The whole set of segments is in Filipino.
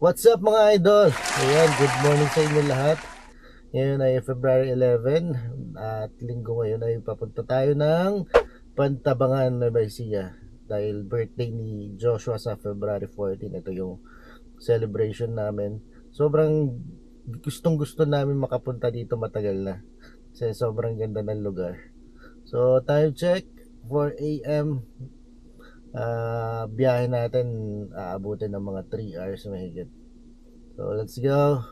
What's up mga idol? Ayan, good morning sa inyo lahat. Ngayon ay February 11 at linggo ngayon ay papunta tayo ng Pantabangan, Nueva Ecija. Dahil birthday ni Joshua sa February 14. Ito yung celebration namin. Sobrang gustong gusto namin makapunta dito, matagal na. Kasi sobrang ganda ng lugar. So time check 4 AM. Biyahe natin aabutin ng mga 3 hours mahigit. So let's go.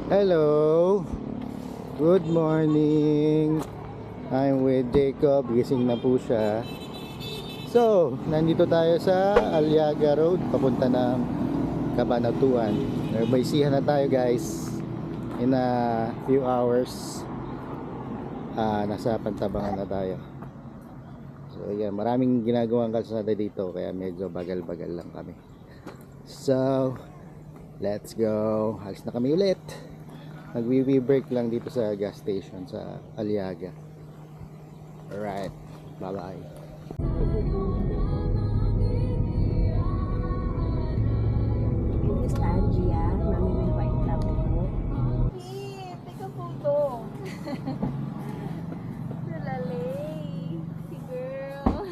Hello, good morning. I'm with Jacob, gising na po siya. So, nandito tayo sa Aliaga Road, papunta ng Cabanatuan. May siha na tayo guys. In a few hours nasa Pantabangan na tayo. So yan, maraming ginagawang kalsada dito, kaya medyo bagal-bagal lang kami. So, let's go. Alis na kami ulit. Nag-wee break lang dito sa gas station sa Aliaga. Alright, bye bye. Miss Angie, mami may white lab mo. Take a photo. Lalay. Si girl.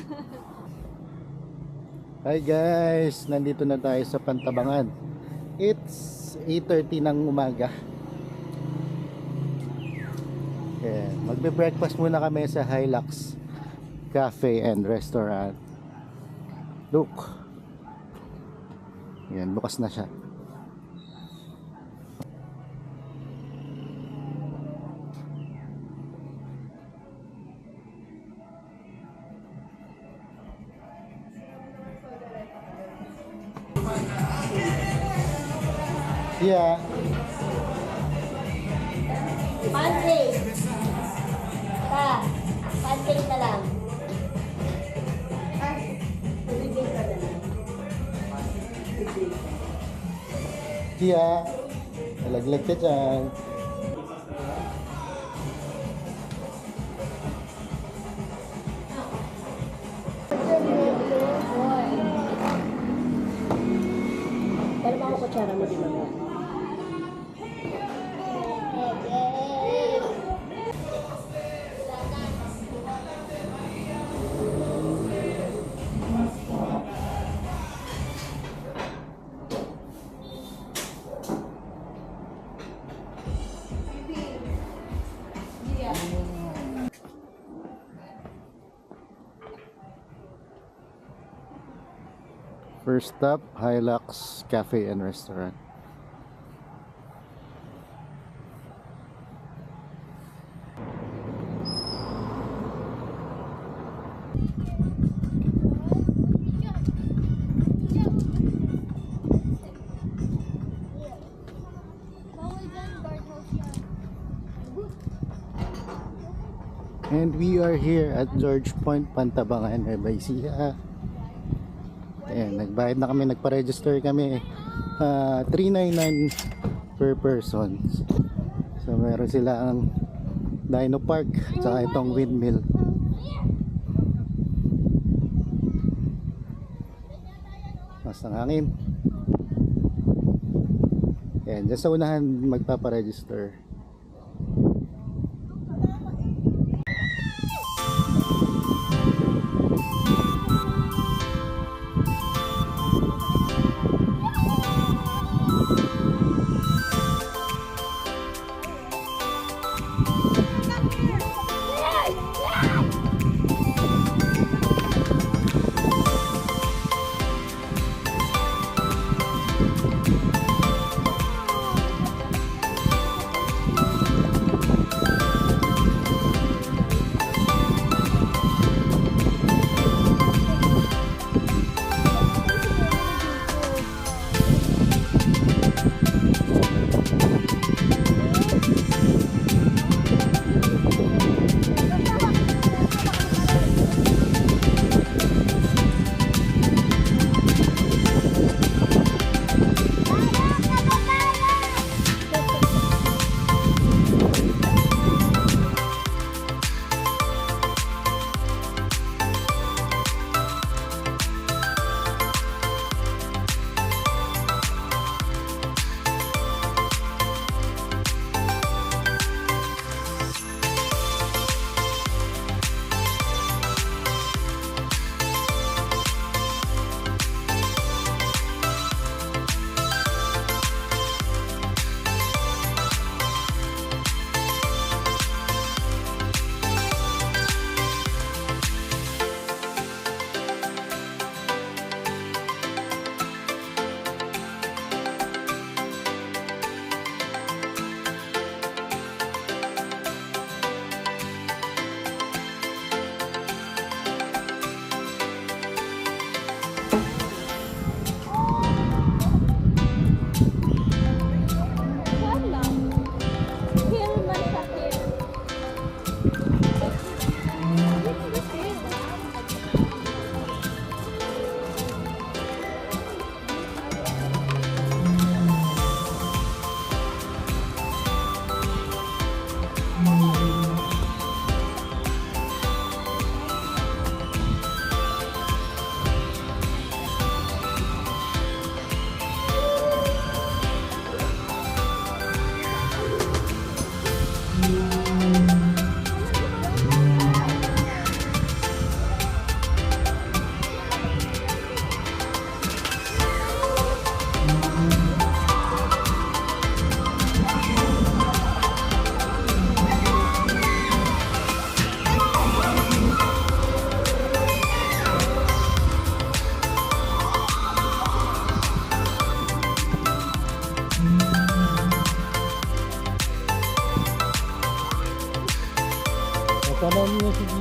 Hi guys, nandito na tayo sa Pantabangan. It's 8:30 ng umaga. Yeah, magbe-breakfast muna kami sa Hilux Cafe and Restaurant. Look. Yan, bukas na siya. Yeah. Pancake! Pancake na lang. Pancake na lang. Yeah. Nalaglag ka dyan. Pero ba ako kutsara mo din mo? First stop, Hilux Cafe and Restaurant. And we are here at George Point, Pantabangan, Nueva Ecija. Ayan, nagbayad na kami, nagpa-register kami. 399 per person. So meron sila ang Dino Park, tsaka itong windmill. Mas ng hangin. Ayan, dyan sa unahan magpapa-register.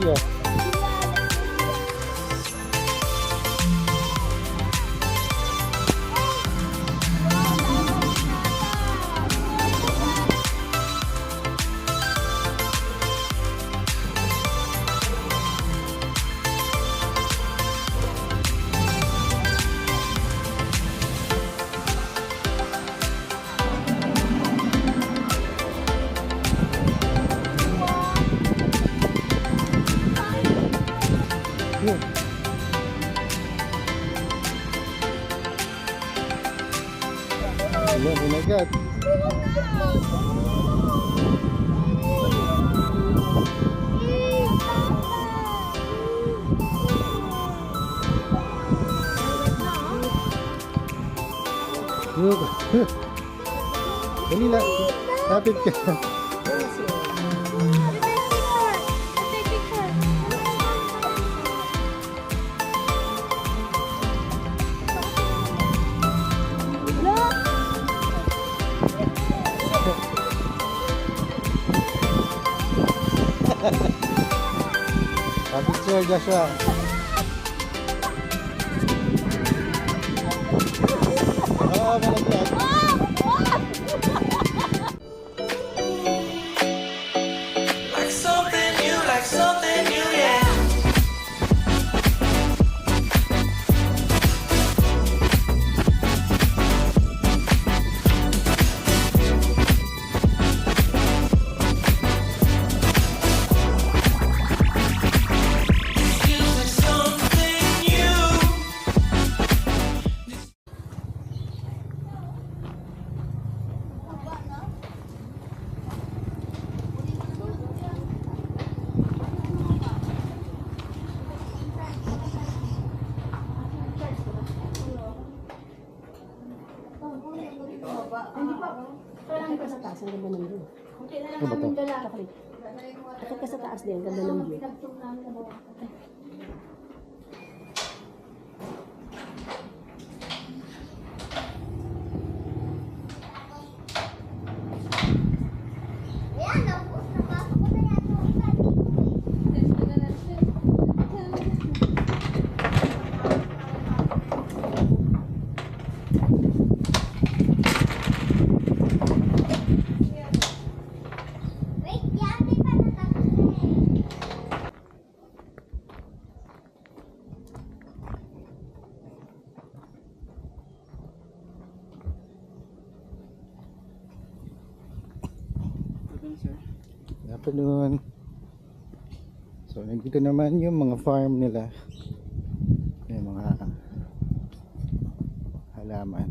kuya. Yun. Ayan, inagat. Yun. Dali lang. Lapit ka. Lapit sir, Joshua. Malaglag. Like something new, yeah. Feels like something new. Akit ka sa taas, ang ganda ng view. Ano ba to? Chocolate. Akit ka sa taas din, ang ganda ng view. Good afternoon. So, nandito naman yung mga farm nila. Yung mga halaman.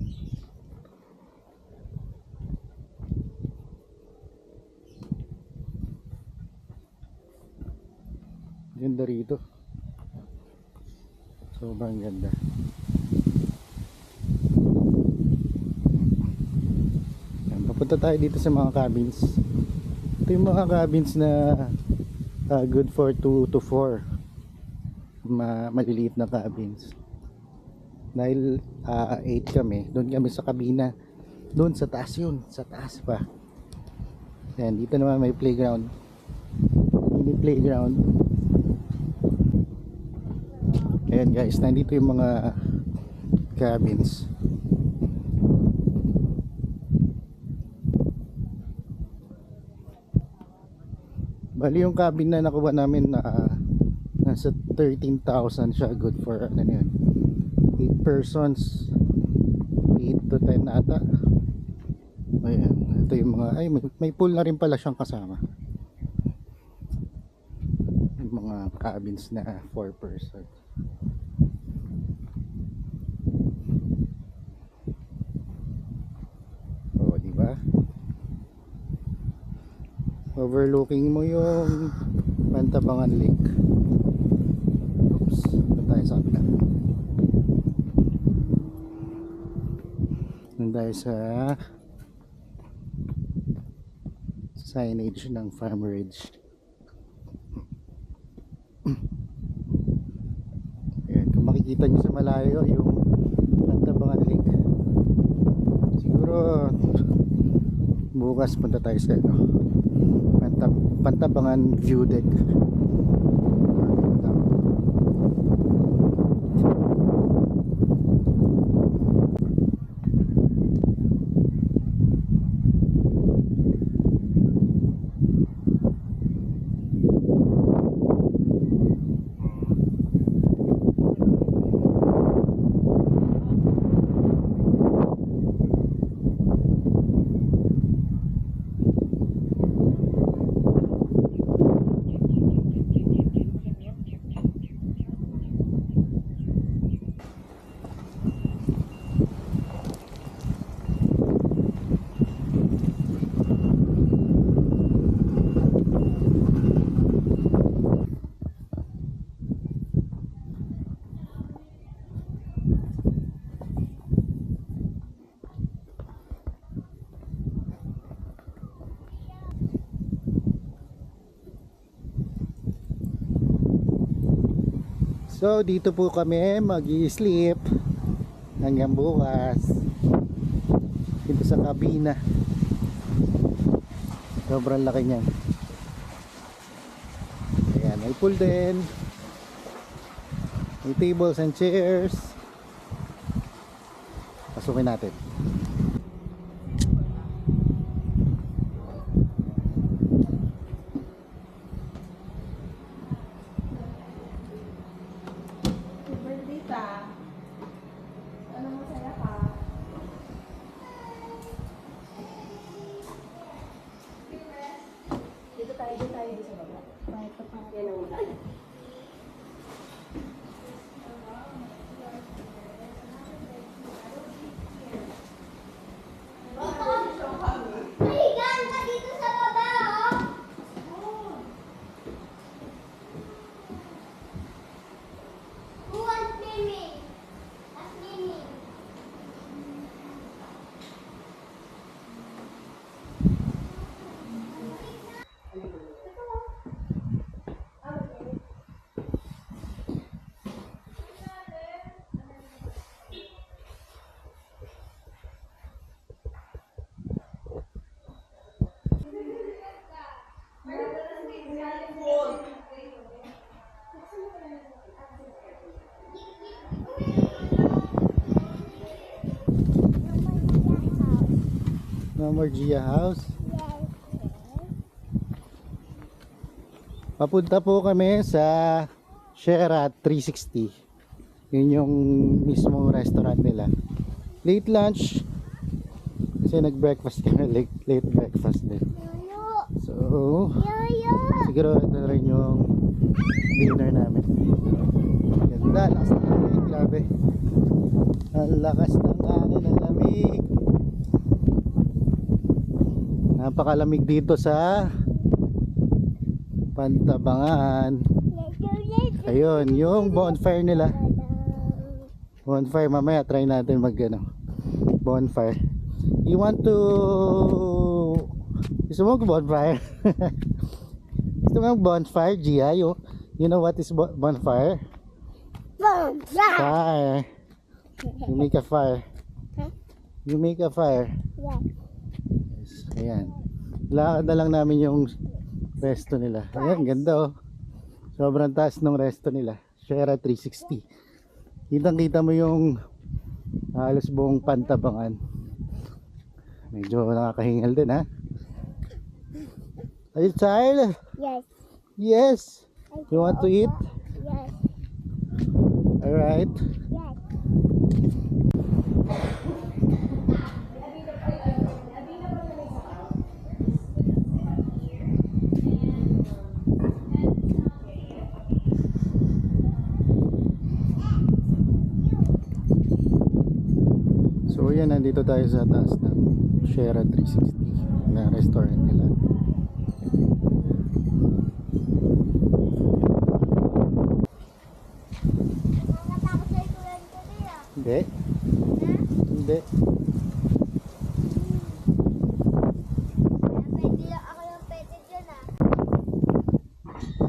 Ganda rito. Sobrang ganda. Yan, papunta tayo dito sa mga cabins. Ito yung mga cabins na good for 2 to 4 maliliit na cabins. Dahil 8 kami, doon kami sa kabina, doon sa taas yun, sa taas pa. Yan, dito naman may playground, mini playground. Ayan guys, nandito yung mga cabins. Bali yung cabin na nakuha namin na nasa 13,000 siya, good for ano yun, 8 persons, 8 to 10 ata. Ayan, ito yung mga, ay may pool na rin pala siyang kasama. Yung mga cabins na 4 persons. Oh, di ba? Overlooking mo yung Pantabangan Lake. Oops, doon tayo sa kabila. Doon tayo sa signage ng Farm Ridge. Ayan, kung makikita nyo sa malayo yung Pantabangan Lake. Siguro bukas punta tayo sa Pantabangan View Deck. So dito po kami mag-i-sleep hanggang bukas dito sa kabina. Sobrang laki niyan. Ayan, may pool din, may tables and chairs. Pasukin natin. Berdita. Ano masaya ka? Dito tayo sa baba. Kahit pa pa. Yan ang wala. Mama Gia House. Papunta po kami sa Shera 360. Yun yung mismong restaurant nila. Late lunch kasi nag-breakfast kami, late breakfast din. So siguro ito na rin yung dinner namin. Ganda, lakas ng hangin, grabe. Ang lakas ng hangin, ang lamig. Napakalamig dito sa Pantabangan. Ayun, yung bonfire nila. Bonfire, mamaya try natin mag bonfire. You want to smoke bonfire? Gusto mo bonfire, Gia? You know what is bonfire? Fire. You make a fire. You make a fire. Yes, ayan. Lakad na lang namin yung resto nila. Ayan, ganda oh. Sobrang taas ng resto nila. Shera 360. Kitang-kita mo yung halos buong Pantabangan. Medyo nakakahingal din ha. Are you tired? Yes. Yes. You want to eat? Yes. Alright. Yes. So yan, nandito tayo sa taas ng Shera 360 na restaurant nila. Hindi. Hindi.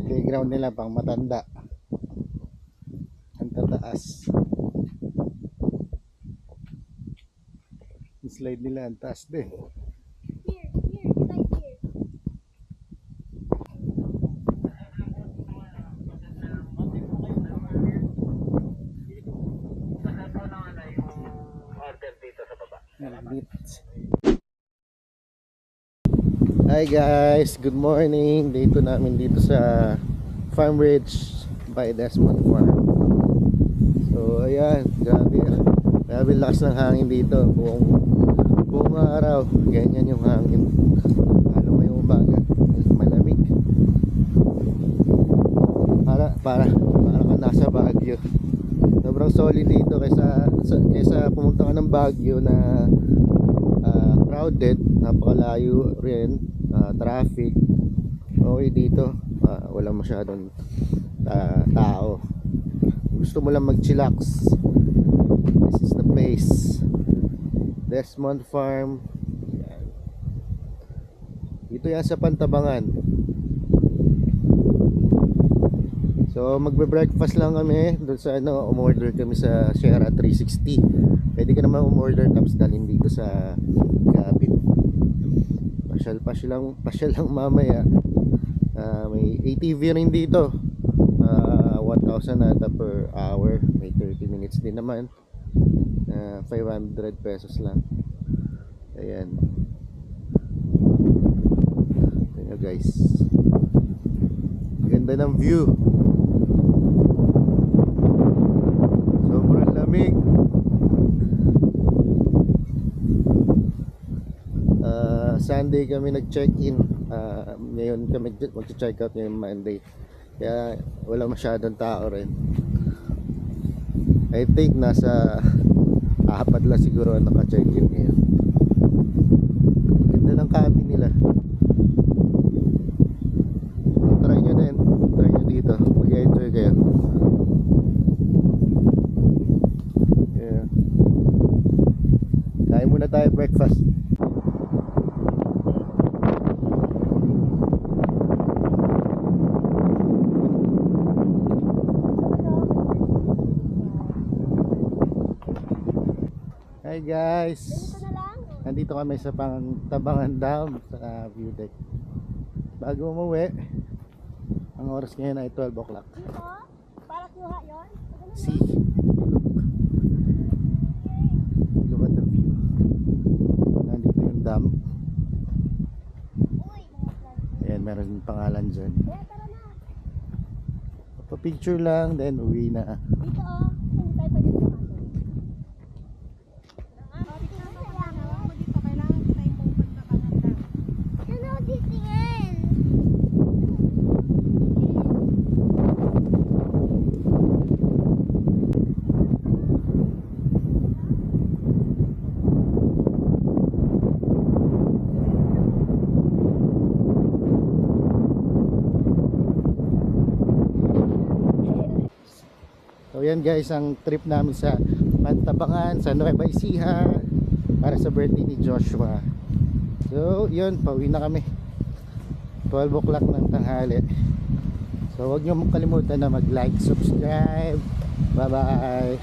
Playground nila pang matanda. Ang tataas. Yung slide nila ang taas din. Hi guys, good morning. Dito namin dito sa Farm Ridge by Desmond Farm. So ayan, grabe lakas ng hangin dito. Buong araw, ganyan yung hangin. Lalo mo yung umaga, malamig. Para ka nasa Baguio. Sobrang solid dito kaysa pumunta ka ng Baguio na crowded, napakalayo rin, traffic. Okay dito, wala masyadong tao. Gusto mo lang mag-chillax, this is the place. Desmond Farm. Yan. Dito yan sa Pantabangan. So magbe-breakfast lang kami doon sa ano, umorder kami sa Sierra 360. Pwede ka naman umorder tapos dalhin dito sa cabin. Pasyal lang mamaya. May ATV rin dito. 1,000 ata per hour. May 30 minutes din naman. 500 pesos lang. Ayan. Ayan guys. Ganda ng view. Sobrang lamig. Sunday kami nag-check-in. Ngayon kami mag-check out ngayong Monday. Kaya wala masyadong tao rin. I think nasa 4 lang siguro ang naka-check-in ngayon. Ganda ng cabin nila. Try nyo din. Try nyo dito. Mag-enjoy kayo. Yeah. Kain muna tayo breakfast. Hi guys. Dito na lang. Nandito kami sa Tabangan Dam sa view deck. Bago umuwi, ang oras ngayon ay 12 o'clock. Dito? Para kuha yun? See? Look at the view. Nandito yung dam. Uy, mga friends. Ayan, meron yung pangalan dyan. Kaya tara na. Pa-picture lang, then uwi na. Dito oh. Hindi tayo pwede pumasok. Ano titingin? So yan guys, ang trip namin sa Pantabangan, sa Nueva Ecija para sa birthday ni Joshua. So yun, pauwi na kami. 12 o'clock ng tanghali. So huwag nyo kalimutan na mag-like, subscribe. Bye bye.